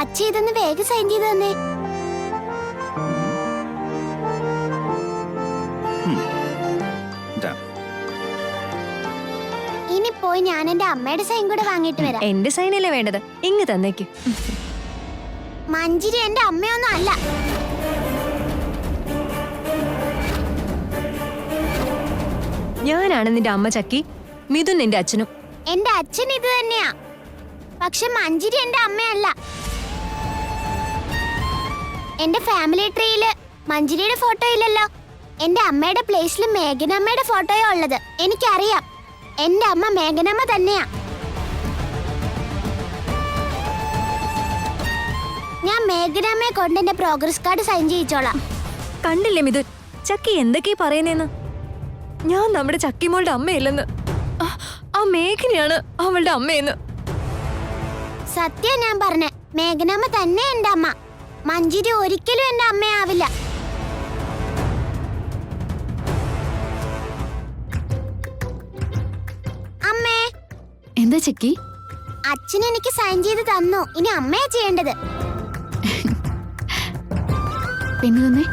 അച്ഛ ഇതൊന്ന് വേഗം സൈൻ ചെയ്ത് തന്നെ. ഇനി പോയി ഞാൻ എന്റെ അമ്മയുടെ സൈൻ കൂടെ വാങ്ങിട്ട് വരാം. എന്റെ സൈനല്ലേ വേണ്ടത്, ഇങ്ങ് തന്നേക്ക്. മഞ്ജരി എന്റെ അമ്മയൊന്നും അല്ല. ഞാനാണ് നിന്റെ അമ്മ ചക്കി, മിഥുൻ നിന്റെ അച്ഛനും. എന്റെ അച്ഛൻ ഇത് തന്നെയാ, പക്ഷെ മഞ്ജരി എന്റെ അമ്മയല്ല. എന്റെ ഫാമിലി ട്രീയില് മഞ്ജരിയുടെ ഫോട്ടോ ഇല്ലല്ലോ. എന്റെ അമ്മയുടെ പ്ലേസിൽ മേഘനമ്മയുടെ ഫോട്ടോയാ ഉള്ളത്. എനിക്കറിയാം, എന്റെ അമ്മ മേഘനമ്മ തന്നെയാ. ഞാൻ മേഘനമ്മയെ കൊണ്ട് എന്റെ പ്രോഗ്രസ് കാർഡ് സൈൻ ചെയ്യിച്ചോളാം. കണ്ടില്ലേ മിഥുൻ, ചക്കി എന്തൊക്കെയാ പറയുന്നേന്ന്. ഞാൻ നമ്മുടെ ചക്കിമോളുടെ അമ്മയല്ലെന്ന്, ആ മേഘനയാണ് അവളുടെ അമ്മയെന്ന്. സത്യം ഞാൻ പറഞ്ഞേ, മേഘനമ്മ തന്നെ എന്റെ അമ്മ. മഞ്ജരി ഒരിക്കലും എന്റെ അമ്മയാവില്ല. അമ്മേ. എന്താ ചക്കി? അച്ഛൻ എനിക്ക് സൈൻ ചെയ്ത് തന്നു, ഇനി അമ്മയാ ചെയ്യേണ്ടത്. പെണ്ണ് തന്നെ.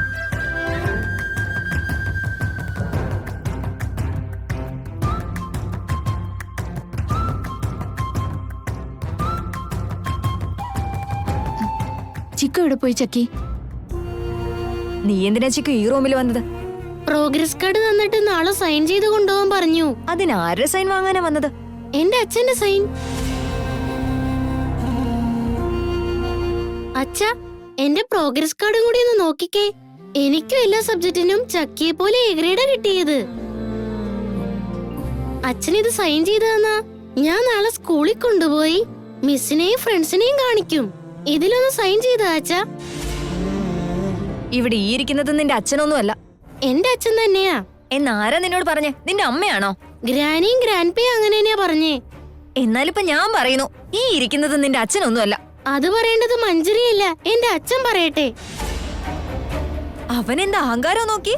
ചിക്കു എവിടെ പോയി ചക്കി? നീ എന്തിനാ ചിക്കു ഈ റൂമിൽ വന്നത്? പ്രോഗ്രസ് കാർഡ് തന്നിട്ട് നാളെ സൈൻ ചെയ്ത് കൊണ്ടുപോകാൻ പറഞ്ഞു. അതിനാരുടെ സൈൻ വാങ്ങാനാ വന്നത്? എന്റെ അച്ഛന്റെ സൈൻ. അച്ഛാ, എന്റെ പ്രോഗ്രസ് കാർഡും കൂടി ഒന്ന് നോക്കിക്കേ. എനിക്കും എല്ലാ സബ്ജക്റ്റിനും ചക്കിയെ പോലെ എ ഗ്രേഡാ കിട്ടിയത്. അച്ഛനിത് സൈൻ ചെയ്ത് തന്നാ ഞാൻ നാളെ സ്കൂളിൽ കൊണ്ടുപോയി മിസ്സിനെയും ഫ്രണ്ട്സിനെയും കാണിക്കും. ഇതിലൊന്ന് സൈൻ ചെയ്താ അച്ഛാ? ഇവിടെ ഈ ഇരിക്കുന്നത് നിന്റെ അച്ഛനൊന്നും അല്ല. എന്റെ അച്ഛൻ തന്നെയാ. എന്നാരാ നിന്നോട് പറഞ്ഞേ? നിന്റെ അമ്മയാണോ? ഗ്രാനിയും ഗ്രാൻഡ് പേയും അങ്ങനെ തന്നെയാ പറഞ്ഞേ. എന്നാലിപ്പോ ഞാൻ പറയുന്നു, ഈ ഇരിക്കുന്നത് നിന്റെ അച്ഛനൊന്നും അല്ല. അത് പറയേണ്ടത് മഞ്ജരിയല്ല, എന്റെ അച്ഛൻ പറയട്ടെ. അവനെന്താ അഹങ്കാരോ നോക്കി.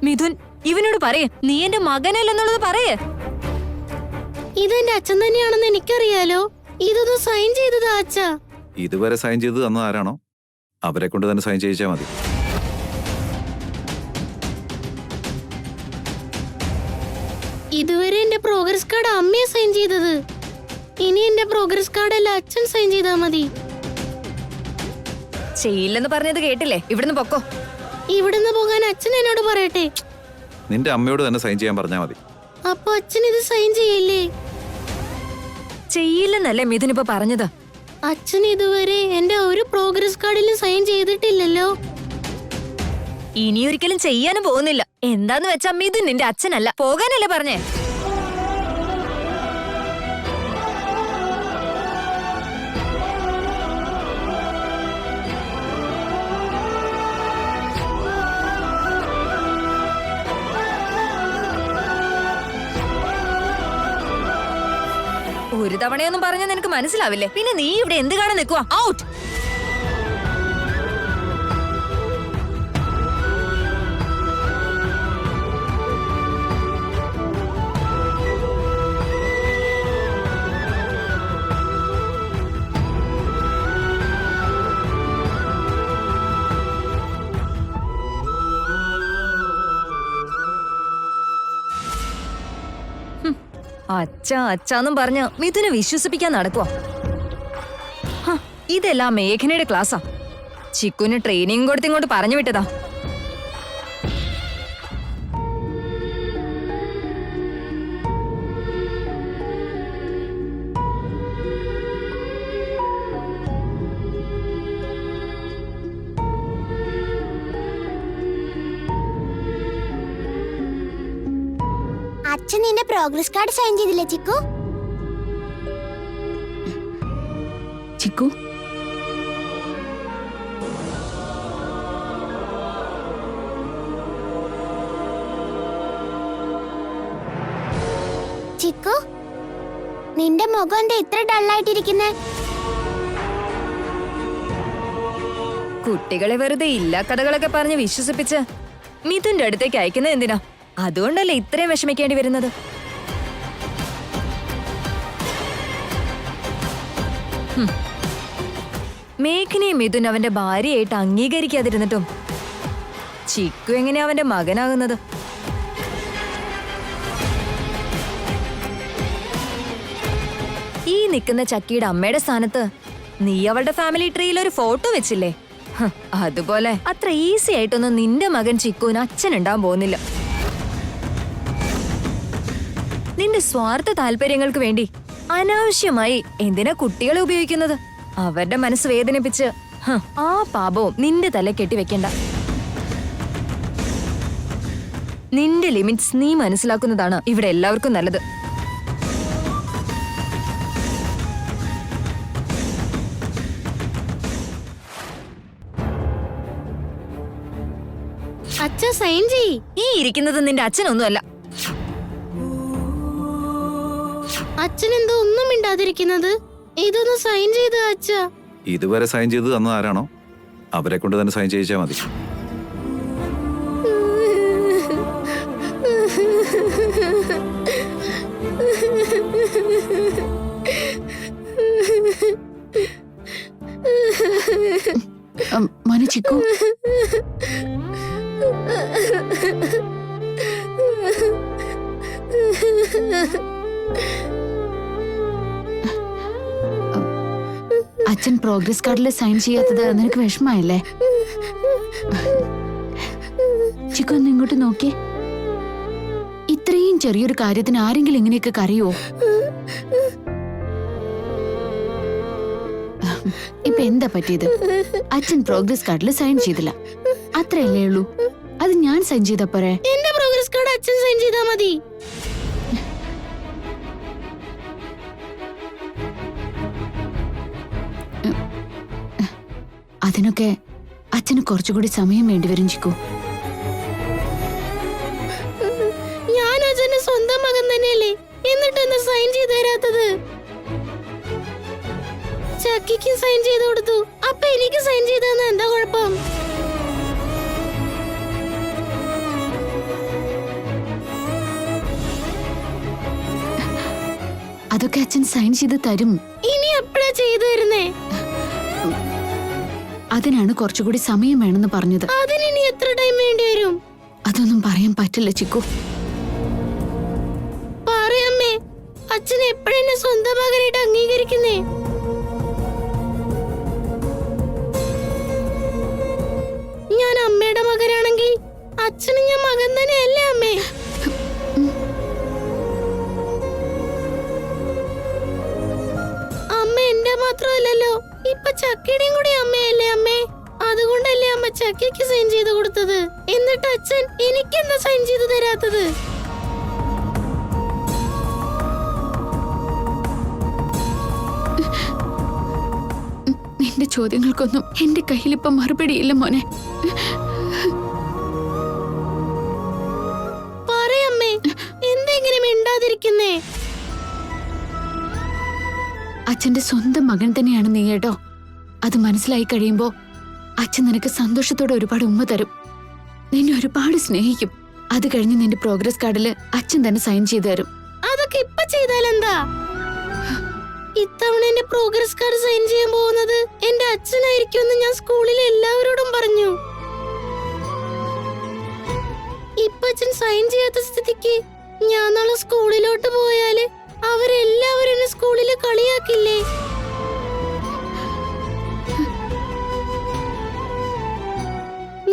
മിഥുൻ, ഇവനോട് പറയേ, നീ എന്റെ മകനല്ലെന്നുള്ളത് പറയേ. ഇതെന്റെ അച്ഛൻ തന്നെയാണെന്ന് എനിക്കറിയാലോ. ഇതൊന്ന് സൈൻ ചെയ്തതാ അച്ഛാ. ഇതുവരെ സൈൻ ചെയ്ത് തന്നത് ആരാണോ അവരെ കൊണ്ട് തന്നെ സൈൻ ചെയ്യിച്ചാ മതി. ഇതുവരെ എന്റെ പ്രോഗ്രസ് കാർഡ് അമ്മയെ സൈൻ ചെയ്തത്. ഇനി എന്റെ പ്രോഗ്രസ് കാർഡല്ല അച്ഛൻ സൈൻ ചെയ്താ മതി. ചെയ്യില്ലെന്ന് പറഞ്ഞത് കേട്ടില്ലേ? ഇവിടുന്ന് പൊക്കോ. ഇവിടുന്ന് പോകാൻ അച്ഛൻ എന്നോട് പറയട്ടെ. നിന്റെ അമ്മയോട് തന്നെ സൈൻ ചെയ്യാൻ പറഞ്ഞാ മതി. അപ്പൊ അച്ഛൻ ഇത് സൈൻ ചെയ്യില്ലേ? ചെയ്യില്ലെന്നല്ലേ മിഥുൻ ഇപ്പൊ പറഞ്ഞത്? അച്ഛൻ ഇതുവരെ എന്റെ ഒരു പ്രോഗ്രസ് കാർഡിലും സൈൻ ചെയ്തിട്ടില്ലല്ലോ. ഇനിയൊരിക്കലും ചെയ്യാനും പോകുന്നില്ല. എന്താന്ന് വെച്ചാ മിഥുൻ നിന്റെ അച്ഛനല്ല. പോകാനല്ലേ പറഞ്ഞേ? ഒരു തവണയൊന്നും പറഞ്ഞാൽ നിനക്ക് മനസ്സിലാവില്ലേ? പിന്നെ നീ ഇവിടെ എന്ത് കാണാൻ നിൽക്കുവാ? ഔട്ട്. അച്ഛാ അച്ഛാന്നും പറഞ്ഞ് മിഥുനെ വിശ്വസിപ്പിക്കാൻ നടക്കുവാ. ഇതെല്ലാം മേഘനയുടെ ക്ലാസ്സാ. ചിക്കുന് ട്രെയിനിങ് കൊടുത്തിങ്ങോട്ട് പറഞ്ഞു വിട്ടതാ. അച്ഛൻ നിന്റെ പ്രോഗ്രസ് കാർഡ് സൈൻ ചെയ്തില്ലേ ചിക്കു? ചിക്കു, ചിക്കു, നിന്റെ മുഖം എന്താ ഇത്ര ഡള്ളായിട്ടിരിക്കുന്നേ? കുട്ടികളെ വെറുതെ ഇല്ല കഥകളൊക്കെ പറഞ്ഞ് വിശ്വസിപ്പിച്ച് മിഥുന്റെ അടുത്തേക്ക് അയക്കുന്നത് എന്തിനാ? അതുകൊണ്ടല്ലേ ഇത്രയും വിഷമിക്കേണ്ടി വരുന്നത്. മേഘനയും മിഥുൻ അവന്റെ ഭാര്യയായിട്ട് അംഗീകരിക്കാതിരുന്നിട്ടും ചിക്കു എങ്ങനെയാ അവന്റെ മകനാകുന്നത്? ഈ നിൽക്കുന്ന ചക്കിയുടെ അമ്മയുടെ സ്ഥാനത്ത് നീ അവളുടെ ഫാമിലി ട്രീയിൽ ഒരു ഫോട്ടോ വെച്ചില്ലേ? അതുപോലെ അത്ര ഈസി ആയിട്ടൊന്നും നിന്റെ മകൻ ചിക്കുവിന് അച്ഛനുണ്ടാവാൻ പോകുന്നില്ല. നിന്റെ സ്വാർത്ഥ താല്പര്യങ്ങൾക്ക് വേണ്ടി അനാവശ്യമായി എന്തിനാ കുട്ടികളെ ഉപയോഗിക്കുന്നത്? അവരുടെ മനസ്സ് വേദനിപ്പിച്ച് ആ പാപവും നിന്റെ തല കെട്ടിവെക്കണ്ട. നിന്റെ ലിമിറ്റ്സ് നീ മനസ്സിലാക്കുന്നതാണ് ഇവിടെ എല്ലാവർക്കും നല്ലത്. അച്ഛ സൈൻ ചെയ്. ഈ ഇരിക്കുന്നത് നിന്റെ അച്ഛനൊന്നുമല്ല. അച്ഛൻ എന്തോ ഒന്നും മിണ്ടാതിരിക്കുന്നത്? ഇതൊന്ന് സൈൻ ചെയ്ത് അച്ഛ. ഇതുവരെ സൈൻ ചെയ്ത് തന്നത് ആരാണോ അവരെ കൊണ്ട് തന്നെ സൈൻ ചെയ്യിച്ചാൽ മതി. മോനെ ചിക്കു, അച്ഛൻ പ്രോഗ്രസ് കാർഡിൽ സൈൻ ചെയ്യാത്തത് നിനക്ക് വിഷമായല്ലേ? ചിക്കു ഒന്ന് ഇങ്ങോട്ട് നോക്കിയേ. ഇത്രയും ചെറിയൊരു കാര്യത്തിന് ആരെങ്കിലും ഇങ്ങനെയൊക്കെ കരയുവോ? ഇപ്പൊ എന്താ പറ്റിയത്? അച്ഛൻ പ്രോഗ്രസ് കാർഡിൽ സൈൻ ചെയ്തില്ല, അത്രയല്ലേ ഉള്ളൂ. അത് ഞാൻ സൈൻ ചെയ്ത പോരെ? എന്റെ പ്രോഗ്രസ് കാർഡ് അച്ഛൻ സൈൻ ചെയ്താ മതി. അതിനൊക്കെ അച്ഛന് കുറച്ചുകൂടി സമയം വേണ്ടിവരും ചിക്കു. ഞാൻ അച്ഛന്റെ സ്വന്തം മകൻ തന്നെയല്ലേ, എന്നിട്ട് എന്താ സൈൻ ചെയ്ത് തരാത്തത്? ചക്കിക്ക് സൈൻ ചെയ്ത് കൊടുത്തു, അപ്പൊ എനിക്ക് സൈൻ ചെയ്തെന്ന് എന്താ കുഴപ്പം? അതൊക്കെ അച്ഛൻ സൈൻ ചെയ്ത് തരും. ഇനി എപ്പോഴാ ചെയ്തു തരുന്നേ? അതിനാണ് കുറച്ചുകൂടി സമയം വേണമെന്ന് പറഞ്ഞത്. അതിനി എത്ര ടൈം വേണ്ടി വരും? അതൊന്നും പറയാൻ പറ്റില്ല ചിക്കു. പറയമ്മേ, അച്ഛൻ എപ്പോഴെന്നെ സ്വന്തം മകനായിട്ട് അംഗീകരിക്കുന്നേ? ഞാൻ അമ്മയുടെ മകനാണെങ്കിൽ അച്ഛന് ഞാൻ മകൻ തന്നെയല്ലേ അമ്മേ? അമ്മ എന്റെ മാത്രമല്ലല്ലോ, ഇപ്പൊ ചക്കിയുടെയും കൂടി അമ്മയല്ലേ അമ്മേ? അതുകൊണ്ടല്ലേ അമ്മ ചക്കിക്ക് സൈൻ ചെയ്ത് കൊടുത്തത്. എന്നിട്ട് അച്ഛൻ എനിക്കെന്താ സൈൻ ചെയ്ത് തരാത്തത്? നിന്റെ ചോദ്യങ്ങൾക്കൊന്നും എന്റെ കയ്യിലിപ്പം മറുപടിയില്ല മോനെ. പറയമ്മേ, എന്തെങ്കിലും മിണ്ടാതിരിക്കുന്നേ? അച്ഛന്റെ സ്വന്തം മകൻ തന്നെയാണ് നീ കേട്ടോ. അത് മനസ്സിലായി കഴിയുമ്പോ അച്ഛൻ നിനക്ക് സന്തോഷത്തോടെ ഒരുപാട് ഉമ്മ തരും, നിന്നെ ഒരുപാട് സ്നേഹിക്കും. അത് കഴിഞ്ഞ് നിന്റെ പ്രോഗ്രസ് കാർഡില് അച്ഛൻ തന്നെ സൈൻ ചെയ്തു തരും. അതൊക്കെ ഇപ്പൊ ചെയ്താലെന്താ? ഇത്തവണ എന്റെ പ്രോഗ്രസ് കാർഡ് സൈൻ ചെയ്യാൻ പോകുന്നത് എന്റെ അച്ഛനായിരിക്കുമെന്ന് ഞാൻ സ്കൂളിലെ എല്ലാവരോടും പറഞ്ഞു. ഇപ്പൊ അച്ഛൻ സൈൻ ചെയ്യാത്ത സ്ഥിതിക്ക് ഞാൻ നാളെ സ്കൂളിലോട്ട് പോയാല് അവരെല്ലാവരും എന്നെ സ്കൂളില് കളിയാക്കില്ലേ?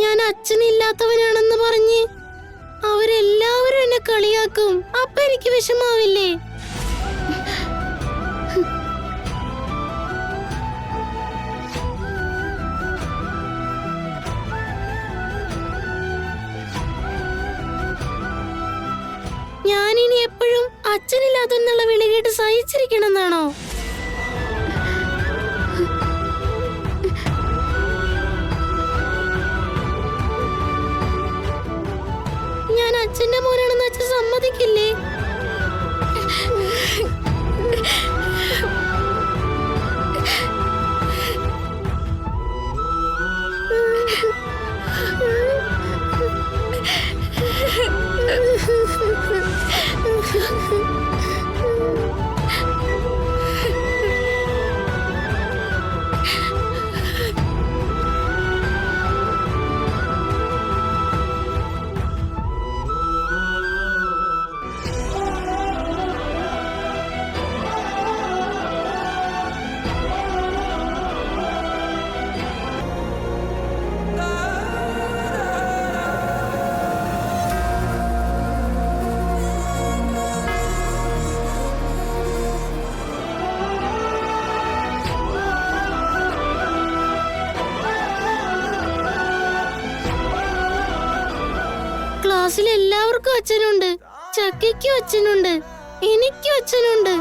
ഞാൻ അച്ഛനില്ലാത്തവനാണെന്ന് പറഞ്ഞ് അവരെല്ലാവരും എന്നെ കളിയാക്കും. അപ്പൊ എനിക്ക് വിഷമാവില്ലേ? ഞാനിനി എപ്പോഴും അച്ഛനില്ലാതെന്നുള്ള വിളി കേട്ട് സഹിച്ചിരിക്കണമെന്നാണോ? ഞാൻ അച്ഛന്റെ മോനാണെന്ന് അച്ഛൻ സമ്മതിക്കില്ലേ? ക്ലാസ്സിൽ എല്ലാവർക്കും അച്ഛനുണ്ട്. ചക്കയ്ക്കും അച്ഛനുണ്ട്, എനിക്കും അച്ഛനുണ്ട്.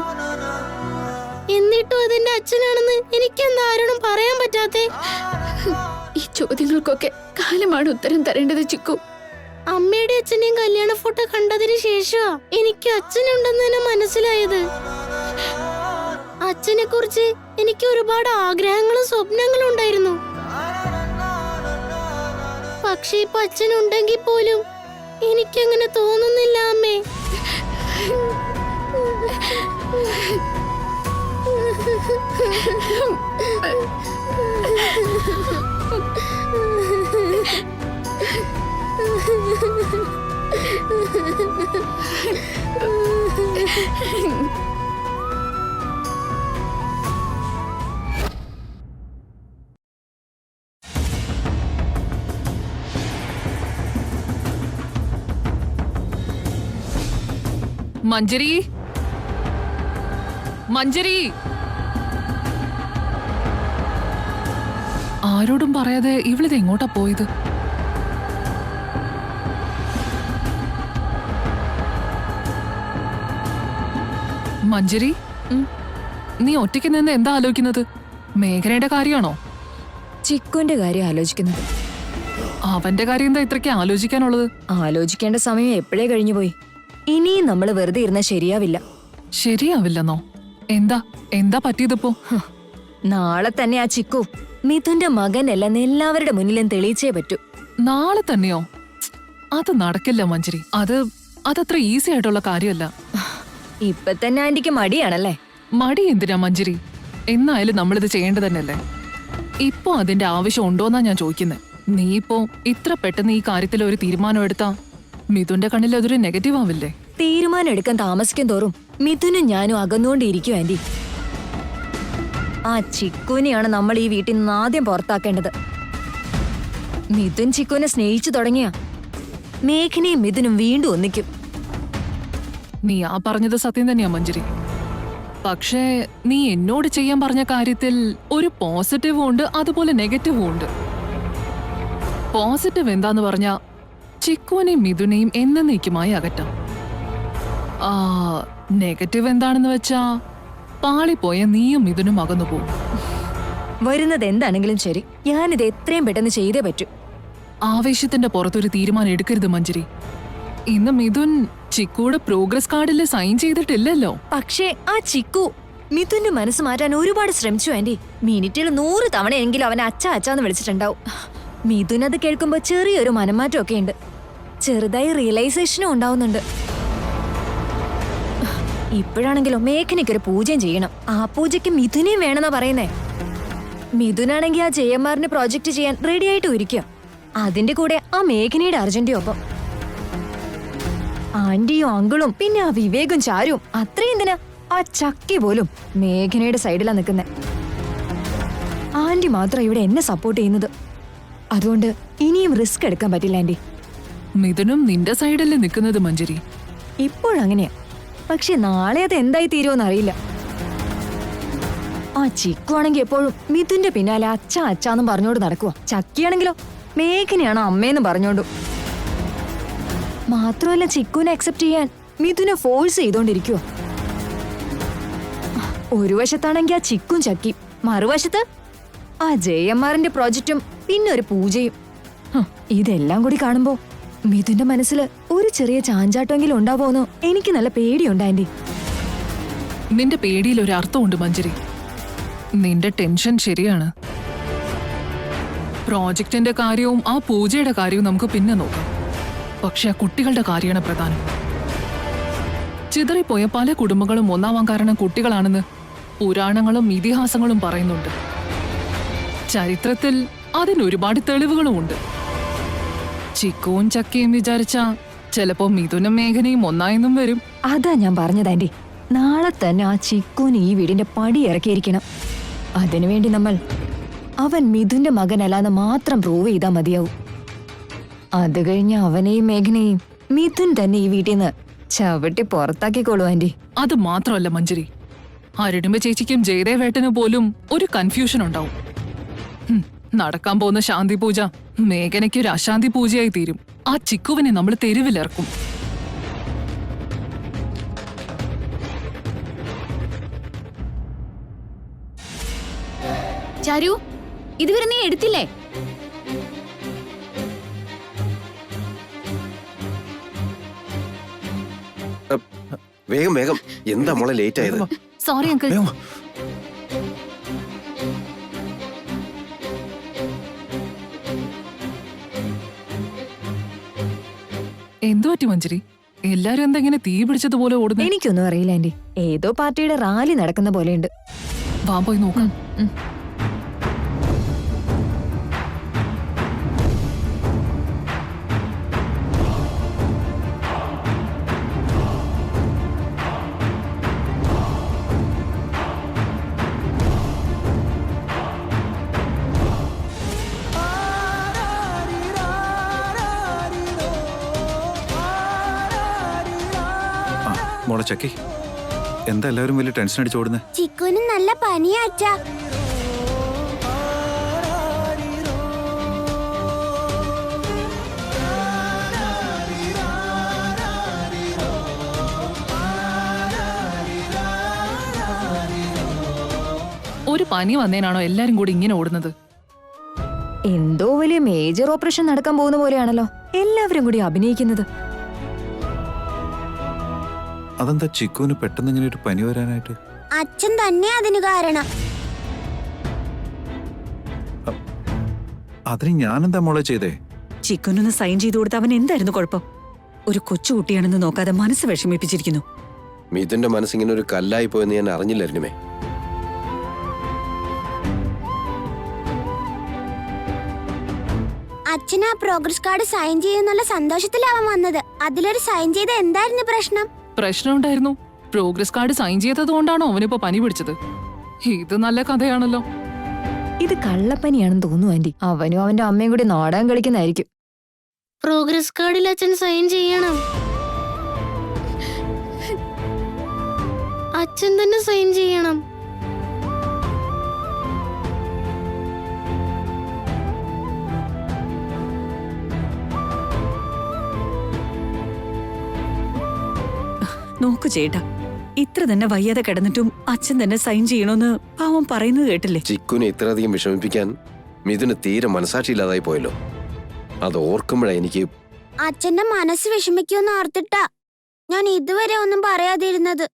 എന്നിട്ടും അതെന്റെ അച്ഛനാണെന്ന് എനിക്കെന്താ ആരോടും പറയാൻ പറ്റാത്തെ? ഈ ചോദ്യങ്ങൾക്കൊക്കെ കാലമാണ് ഉത്തരം തരേണ്ടത് ചിക്കു. അമ്മയുടെ അച്ഛന്റെയും കല്യാണ ഫോട്ടോ കണ്ടതിന് ശേഷമാ എനിക്ക് അച്ഛനുണ്ടെന്ന് തന്നെ മനസ്സിലായത്. അച്ഛനെ കുറിച്ച് എനിക്ക് ഒരുപാട് ആഗ്രഹങ്ങളും സ്വപ്നങ്ങളും ഉണ്ടായിരുന്നു. പക്ഷെ ഇപ്പൊ അച്ഛനുണ്ടെങ്കിൽ പോലും എനിക്കങ്ങനെ തോന്നുന്നില്ല അമ്മേ. മഞ്ജരി, മഞ്ജരി, ആരോടും പറയാതെ ഇവളിത് എങ്ങോട്ടാ പോയത്? മഞ്ജരി, നീ ഒറ്റയ്ക്ക് നിന്ന് എന്താ ആലോചിക്കുന്നത്? മേഘനയുടെ കാര്യമാണോ? ചിക്കുന്റെ കാര്യം ആലോചിക്കുന്നത്. അവന്റെ കാര്യം എന്താ ഇത്രയ്ക്ക് ആലോചിക്കാനുള്ളത്? ആലോചിക്കേണ്ട സമയം എപ്പോഴേ കഴിഞ്ഞു പോയി. ഇനിയും നമ്മൾ വെറുതെ ഇരുന്ന ശരിയാവില്ല. ശരിയാവില്ലെന്നോ? എന്താ എന്താ പറ്റിയതിപ്പോ? നാളെ തന്നെ ആ ചിക്കു മിഥുന്റെ മകനല്ലെന്ന് എല്ലാവരുടെ മുന്നിലും തെളിയിച്ചേ പറ്റൂ. നാളെ തന്നെയോ? അത് നടക്കില്ല മഞ്ജരി. അതത്ര ഈസി ആയിട്ടുള്ള കാര്യമല്ല. ഇപ്പൊ തന്നെ ആന്റിക്ക് മടിയാണല്ലേ? മടി എന്തിനാ മഞ്ജരി? എന്നായാലും നമ്മളിത് ചെയ്യേണ്ടത് തന്നെയല്ലേ. ഇപ്പൊ അതിന്റെ ആവശ്യം ഉണ്ടോന്നാ ഞാൻ ചോദിക്കുന്നത്. നീ ഇപ്പോ ഇത്ര പെട്ടെന്ന് ഈ കാര്യത്തിൽ ഒരു തീരുമാനം എടുത്താ മിഥുന്റെ കണ്ണിൽ അതൊരു നെഗറ്റീവ് ആവില്ലേ? തീരുമാനം എടുക്കാൻ താമസിക്കും തോറും മിഥുനും ഞാനും അകന്നുകൊണ്ടിരിക്കും ആന്റി. ആ ചിക്കുനെയാണ് നമ്മൾ ഈ വീട്ടിൽ നിന്ന് ആദ്യം പുറത്താക്കേണ്ടത്. മിഥുൻ ചിക്കുനെ സ്നേഹിച്ചു തുടങ്ങിയ മേഘനയും മിഥുനും വീണ്ടും ഒന്നിക്കും. നീ ആ പറഞ്ഞത് സത്യം തന്നെയാ മഞ്ജരി. പക്ഷേ നീ എന്നോട് ചെയ്യാൻ പറഞ്ഞ കാര്യത്തിൽ ഒരു പോസിറ്റീവും ഉണ്ട്, അതുപോലെ നെഗറ്റീവും ഉണ്ട്. പോസിറ്റീവ് എന്താന്ന് പറഞ്ഞാ ചിക്കുവിനെയും മിഥുനെയും എന്നേക്കുമായി അകറ്റാം. നെഗറ്റീവ് എന്താണെന്ന് വെച്ചാ പാളിപ്പോയ നീയും മിഥുനും അകന്നു പോകും. വരുന്നത് എന്താണെങ്കിലും ശരി, ഞാനിത് എത്രയും പെട്ടെന്ന് ചെയ്തേ പറ്റൂ. ആവേശത്തിന്റെ പുറത്തൊരു തീരുമാനം എടുക്കരുത് മഞ്ജരി. ഇന്ന് മിഥുൻ ചിക്കുയുടെ പ്രോഗ്രസ് കാർഡിൽ സൈൻ ചെയ്തിട്ടില്ലല്ലോ. പക്ഷേ ആ ചിക്കു മിഥുന്റെ മനസ്സ് മാറ്റാൻ ഒരുപാട് ശ്രമിച്ചു ആന്റി. മിനിറ്റിൽ 100 തവണയെങ്കിലും അവനെ അച്ഛ അച്ഛാന്ന് വിളിച്ചിട്ടുണ്ടാവും. മിഥുൻ അത് കേൾക്കുമ്പോ ചെറിയൊരു മനംമാറ്റമൊക്കെ ഉണ്ട്. ചെറുതായി റിയലൈസേഷനും ഉണ്ടാവുന്നുണ്ട്. ഇപ്പോഴാണെങ്കിലോ മേഘനയ്ക്കൊരു പൂജയും ചെയ്യണം. ആ പൂജയ്ക്ക് മിഥുനെയും വേണമെന്നാ പറയുന്നേ. മിഥുനാണെങ്കിൽ ആ ജയമാറിന്റെ പ്രോജക്റ്റ് ചെയ്യാൻ റെഡി ആയിട്ട് ഇരിക്കുക. അതിന്റെ കൂടെ ആ മേഘനയുടെ അർജന്റയും ഒപ്പം. ആന്റിയും അങ്കിളും പിന്നെ ആ വിവേകും ചാരുവും അത്രയും എന്തിനാ ആ ചക്കി പോലും മേഘനയുടെ സൈഡിലാ നിൽക്കുന്നെ. ആന്റി മാത്രം ഇവിടെ എന്നെ സപ്പോർട്ട് ചെയ്യുന്നത്. അതുകൊണ്ട് ഇനിയും റിസ്ക് എടുക്കാൻ പറ്റില്ല ആന്റി. മിഥുനും നിന്റെ സൈഡല്ലേ നിൽക്കുന്നത് മഞ്ജരി. ഇപ്പോഴങ്ങനെയാ, പക്ഷെ നാളെ അത് എന്തായി തീരുമെന്ന് അറിയില്ല. ആ ചിക്കു ആണെങ്കിൽ എപ്പോഴും മിഥുന്റെ പിന്നാലെ അച്ഛ അച്ഛാന്നും പറഞ്ഞോണ്ട് നടക്കുക. ചക്കിയാണെങ്കിലോ മേഘനയാണോ അമ്മയെന്ന് പറഞ്ഞോണ്ടു. മാത്രമല്ല ചിക്കുവിനെ അക്സെപ്റ്റ് ചെയ്യാൻ മിഥുനെ ഫോഴ്സ് ചെയ്തോണ്ടിരിക്കുവോ. ഒരു വശത്താണെങ്കിൽ ആ ചിക്കും ചക്കി, മറുവശത്ത് ആ ജയമാറിന്റെ പ്രോജക്റ്റും പിന്നെ ഒരു പൂജയും. ഇതെല്ലാം കൂടി കാണുമ്പോ മിഥുന്റെ മനസ്സിൽ ഒരു ചെറിയ ചാഞ്ചാട്ടെങ്കിലും ഉണ്ടാവോന്ന് എനിക്ക് നല്ല പേടിയുണ്ട് ആന്റി. നിന്റെ പേടിയിൽ ഒരു അർത്ഥമുണ്ട് മഞ്ജരി. നിന്റെ ടെൻഷൻ ശരിയാണ്. പ്രോജക്റ്റിന്റെ കാര്യവും ആ പൂജയുടെ കാര്യവും നമുക്ക് പിന്നെ നോക്കാം. പക്ഷെ ആ കുട്ടികളുടെ കാര്യമാണ് പ്രധാനം. ചിതറിപ്പോയ പല കുടുംബങ്ങളും ഒന്നാവാൻ കാരണം കുട്ടികളാണെന്ന് പുരാണങ്ങളും ഇതിഹാസങ്ങളും പറയുന്നുണ്ട്. ചരിത്രത്തിൽ അതിനൊരുപാട് തെളിവുകളും ഉണ്ട്. ചിക്കുവും ചക്കയും വിചാരിച്ച ചിലപ്പോ മിഥുനും മേഘനയും ഒന്നായെന്നും വരും. അതാ ഞാൻ പറഞ്ഞത് ആന്റി, നാളെ തന്നെ ആ ചിക്കുവിന് ഈ വീടിന്റെ പടി ഇറക്കിയിരിക്കണം. അതിനുവേണ്ടി നമ്മൾ അവൻ മിഥുന്റെ മകനല്ലാന്ന് മാത്രം പ്രൂവ് ചെയ്താൽ മതിയാവും. അത് കഴിഞ്ഞ് അവനെയും മേഘനയും മിഥുൻ തന്നെ ഈ വീട്ടിൽ നിന്ന് ചവിട്ടി പുറത്താക്കിക്കോളൂ ആന്റി. അത് മാത്രമല്ല മഞ്ജരി, അരുണിമ ചേച്ചിക്കും ജയദേവേട്ടനും പോലും ഒരു കൺഫ്യൂഷൻ ഉണ്ടാവും. നടക്കാൻ പോകുന്ന ശാന്തി പൂജ മേഘനയ്ക്ക് ഒരു അശാന്തി പൂജയായി തീരും. ആ ചിക്കുവിനെ നമ്മൾ തെരുവിലിറക്കും. ചാരു, ഇതുവരെ നീ എടുത്തില്ലേ? വേഗം വേഗം, എന്താ മോളെ ലേറ്റ് ആയത്? Sorry uncle. എന്തു പറ്റി മഞ്ജരി? എല്ലാരും എന്താ ഇങ്ങനെ തീ പിടിച്ചതുപോലെ ഓടുന്നു? എനിക്കൊന്നും അറിയില്ല ആന്റി. ഏതോ പാർട്ടിയുടെ റാലി നടക്കുന്ന പോലെയുണ്ട്. വാ പോയി നോക്കാം. മോളെ ചക്കി, എന്താ എല്ലാവരും വലിയ ടെൻഷൻ അടിച്ച് ഓടുന്നേ? ചിക്കുന് നല്ല പനിയാ അച്ഛാ. ഒരു പനി വന്നേനാണോ എല്ലാരും കൂടി ഇങ്ങനെ ഓടുന്നത്? എന്തോ വലിയ മേജർ ഓപ്പറേഷൻ നടക്കാൻ പോകുന്ന പോലെയാണല്ലോ എല്ലാവരും കൂടി അഭിനയിക്കുന്നത്. അതെന്താ ചിക്കുവിന് പെട്ടെന്ന് ഇങ്ങനെ ഒരു പനി വരാനായിട്ട്? അച്ഛൻ തന്നെ അതിന് കാരണം. അതിന് ഞാനെന്താ മോളെ ചെയ്തേ? ചിക്കനൊന്ന് സൈൻ ചെയ്തു കൊടുത്ത അവൻ എന്തായിരുന്നു കുഴപ്പം? ഒരു കൊച്ചുകുട്ടിയാണെന്ന് നോക്കാതെ മനസ്സ് വിഷമിപ്പിച്ചിരിക്കുന്നു. മിഥുന്റെ മനസ്സിങ്ങനെ ഒരു കല്ലായി പോയെന്ന് ഞാൻ അറിഞ്ഞില്ലായിരുന്നുമേ. അച്ഛൻ ആ പ്രോഗ്രസ് കാർഡ് സൈൻ ചെയ്യുന്നുള്ള സന്തോഷത്തിലാവാൻ വന്നത്. അതിലൊരു സൈൻ ചെയ്ത എന്തായിരുന്നു പ്രശ്നം? പ്രശ്നം ഉണ്ടായിരുന്നു. പ്രോഗ്രസ് കാർഡ് സൈൻ ചെയ്തത് കൊണ്ടാണോ അവനിപ്പോ പനി പിടിച്ചത്? ഇത് നല്ല കഥയാണല്ലോ. ഇത് കള്ളപ്പനിയാണെന്ന് തോന്നുന്നു ആന്റി. അവനും അവന്റെ അമ്മയും കൂടി നാടകം കളിക്കുന്നതായിരിക്കും. പ്രോഗ്രസ് കാർഡിൽ അച്ഛൻ സൈൻ ചെയ്യണം. അച്ഛൻ തന്നെ സൈൻ ചെയ്യണം. നോക്കു ചേട്ടാ, ഇത്ര തന്നെ വയ്യാതെ കിടന്നിട്ടും അച്ഛൻ തന്നെ സൈൻ ചെയ്യണമെന്ന് പാവം പറയുന്നത് കേട്ടില്ലേ? ചിക്കുനെ ഇത്രയധികം വിഷമിപ്പിക്കാൻ മിഥുന് തീരെ മനസാക്ഷിയില്ലാതായി പോയല്ലോ. അത് ഓർക്കുമ്പോഴാ എനിക്ക്. അച്ഛന്റെ മനസ്സ് വിഷമിക്കുമെന്ന് ഓർത്തിട്ടാ ഞാൻ ഇതുവരെ ഒന്നും പറയാതിരുന്നത്.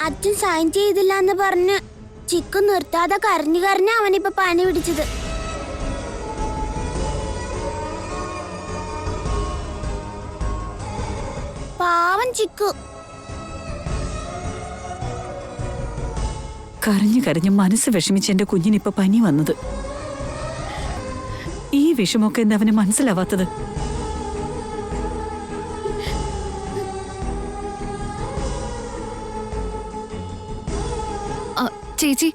അച്ഛൻ സൈൻ ചെയ്തില്ല എന്ന് പറഞ്ഞ് ചിക്കു നിർത്താതെ കരഞ്ഞു കരഞ്ഞ അവനിപ്പോ പനി പിടിച്ചത്. പാവം ചിക്കു. കരഞ്ഞു കരഞ്ഞ് മനസ്സ് വിഷമിച്ച് എന്റെ കുഞ്ഞിനിപ്പൊ പനി വന്നത്. ഈ വിഷമൊക്കെ എന്താ അവന് മനസ്സിലാവാത്തത്? ചേച്ചി,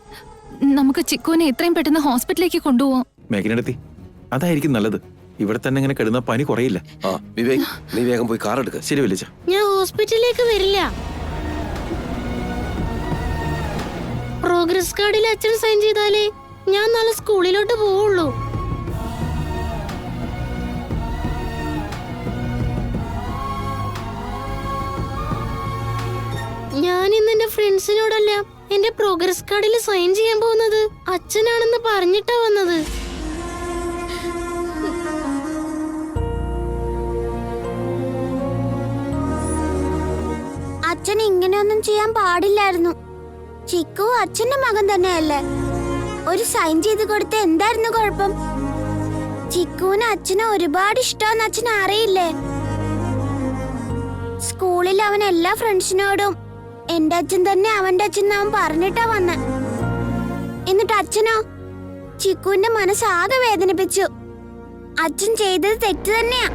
നമുക്ക് ചിക്കുവിനെ എത്രയും പെട്ടെന്ന് ഹോസ്പിറ്റലിലേക്ക് കൊണ്ടുപോവാം. മേഘനെടുത്തി, അതായിരിക്കും നല്ലത്. ഇവിടെ തന്നെ ഇങ്ങനെ കിടന്ന പനി കുറയില്ല. ആ വിവേക്, നീ വേഗം പോയി കാർ എടുക്ക. ശരി വലിച്ച. ഞാൻ ഹോസ്പിറ്റലിലേക്ക് വരില്ല. പ്രോഗ്രസ് കാർഡിൽ അച്ഛൻ സൈൻ ചെയ്താലേ ഞാൻ നാളെ സ്കൂളിലോട്ട് പോവുള്ളൂ. ഞാൻ ഇന്ന് എന്റെ ഫ്രണ്ട്സിനോടല്ല എന്റെ പ്രോഗ്രസ് കാർഡിൽ സൈൻ ചെയ്യാൻ പോകുന്നത് അച്ഛനാണെന്ന് പറഞ്ഞിട്ടാ വന്നത്. അച്ഛൻ ഇങ്ങനെയൊന്നും ചെയ്യാൻ പാടില്ലായിരുന്നു. ചിക്കു അച്ഛന്റെ മകൻ തന്നെയല്ലേ? ഒരു സൈൻ ചെയ്ത് കൊടുത്ത എന്തായിരുന്നു കുഴപ്പം? ചിക്കുവിന് അച്ഛനെ ഒരുപാട് ഇഷ്ടമെന്ന് അച്ഛൻ അറിയില്ലേ? സ്കൂളിൽ അവൻ എല്ലാ ഫ്രണ്ട്സിനോടും എന്റെ അച്ഛൻ തന്നെ അവന്റെ അച്ഛൻ അവൻ പറഞ്ഞിട്ടാ വന്നെ. എന്നിട്ട് അച്ഛനോ ചിക്കുവിന്റെ മനസ്സാകെ വേദനിപ്പിച്ചു. അച്ഛൻ ചെയ്തത് തെറ്റ് തന്നെയാ.